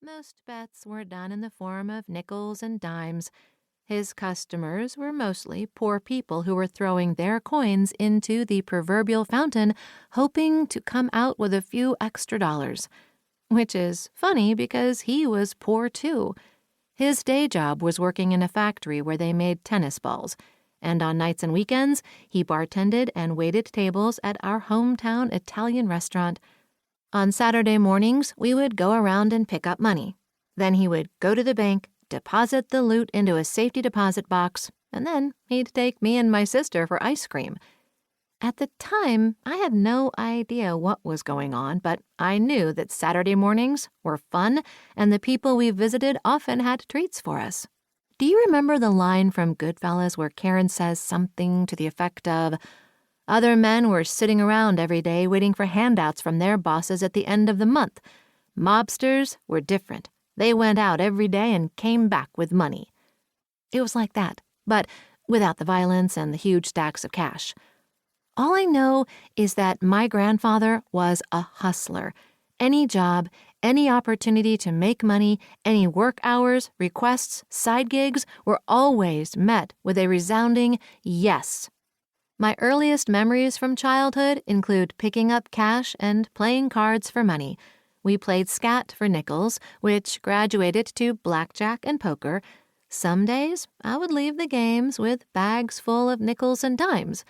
Most bets were done in the form of nickels and dimes. His customers were mostly poor people who were throwing their coins into the proverbial fountain, hoping to come out with a few extra dollars. Which is funny because he was poor too. His day job was working in a factory where they made tennis balls, and on nights and weekends, he bartended and waited tables at our hometown Italian restaurant. On Saturday mornings, we would go around and pick up money. Then he would go to the bank, deposit the loot into a safety deposit box, and then he'd take me and my sister for ice cream. At the time, I had no idea what was going on, but I knew that Saturday mornings were fun and the people we visited often had treats for us. Do you remember the line from Goodfellas where Karen says something to the effect of, "Other men were sitting around every day waiting for handouts from their bosses at the end of the month. Mobsters were different. They went out every day and came back with money." It was like that, but without the violence and the huge stacks of cash. All I know is that my grandfather was a hustler. Any job, any opportunity to make money, any work hours, requests, side gigs were always met with a resounding yes. My earliest memories from childhood include picking up cash and playing cards for money. We played scat for nickels, which graduated to blackjack and poker. Some days, I would leave the games with bags full of nickels and dimes.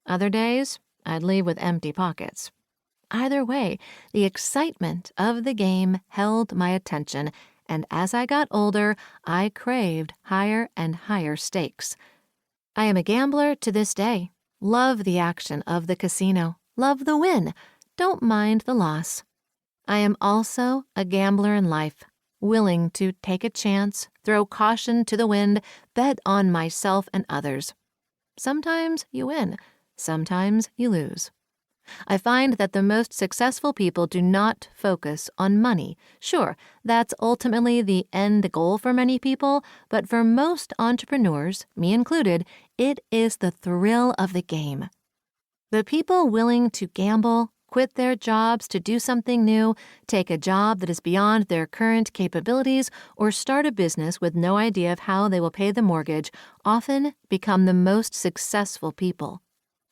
Other days, I'd leave with empty pockets. Either way, the excitement of the game held my attention, and as I got older, I craved higher and higher stakes. I am a gambler to this day. Love the action of the casino. Love the win. Don't mind the loss. I am also a gambler in life, willing to take a chance, throw caution to the wind, bet on myself and others. Sometimes you win. Sometimes you lose. I find that the most successful people do not focus on money. Sure, that's ultimately the end goal for many people, but for most entrepreneurs, me included, it is the thrill of the game. The people willing to gamble, quit their jobs to do something new, take a job that is beyond their current capabilities, or start a business with no idea of how they will pay the mortgage, often become the most successful people.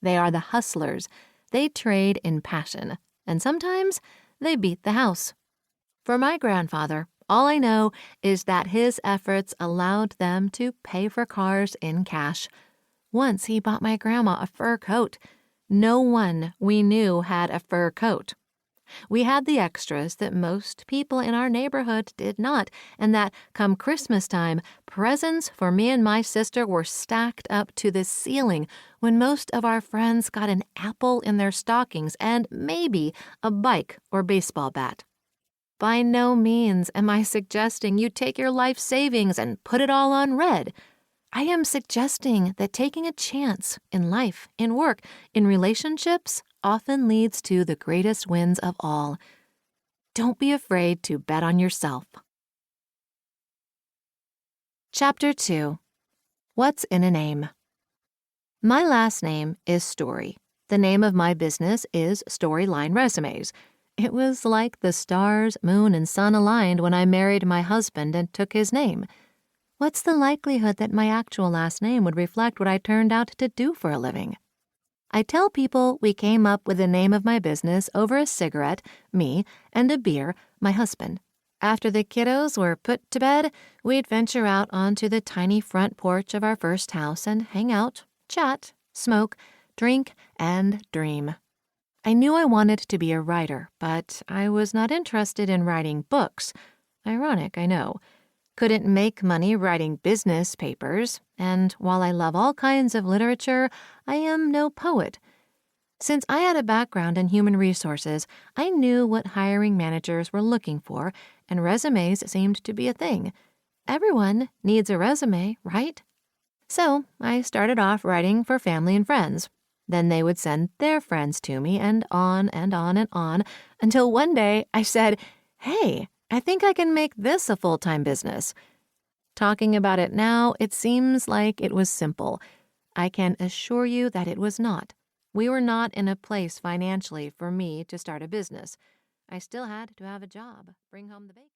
They are the hustlers. They trade in passion, and sometimes they beat the house. For my grandfather, all I know is that his efforts allowed them to pay for cars in cash. Once he bought my grandma a fur coat. No one we knew had a fur coat. We had the extras that most people in our neighborhood did not, and that, come Christmas time, presents for me and my sister were stacked up to the ceiling when most of our friends got an apple in their stockings and maybe a bike or baseball bat. By no means am I suggesting you take your life savings and put it all on red. I am suggesting that taking a chance in life, in work, in relationships often leads to the greatest wins of all. Don't be afraid to bet on yourself. Chapter 2. What's in a Name? My last name is Storey. The name of my business is Storyline Resumes. It was like the stars, moon, and sun aligned when I married my husband and took his name. What's the likelihood that my actual last name would reflect what I turned out to do for a living? I tell people we came up with the name of my business over a cigarette, me, and a beer, my husband. After the kiddos were put to bed, we'd venture out onto the tiny front porch of our first house and hang out, chat, smoke, drink, and dream. I knew I wanted to be a writer, but I was not interested in writing books. Ironic, I know. Couldn't make money writing business papers, and while I love all kinds of literature, I am no poet. Since I had a background in human resources, I knew what hiring managers were looking for, and resumes seemed to be a thing. Everyone needs a resume, right? So I started off writing for family and friends. Then they would send their friends to me, and on and on and on, until one day I said, "Hey, I think I can make this a full-time business." Talking about it now, it seems like it was simple. I can assure you that it was not. We were not in a place financially for me to start a business. I still had to have a job, bring home the bacon.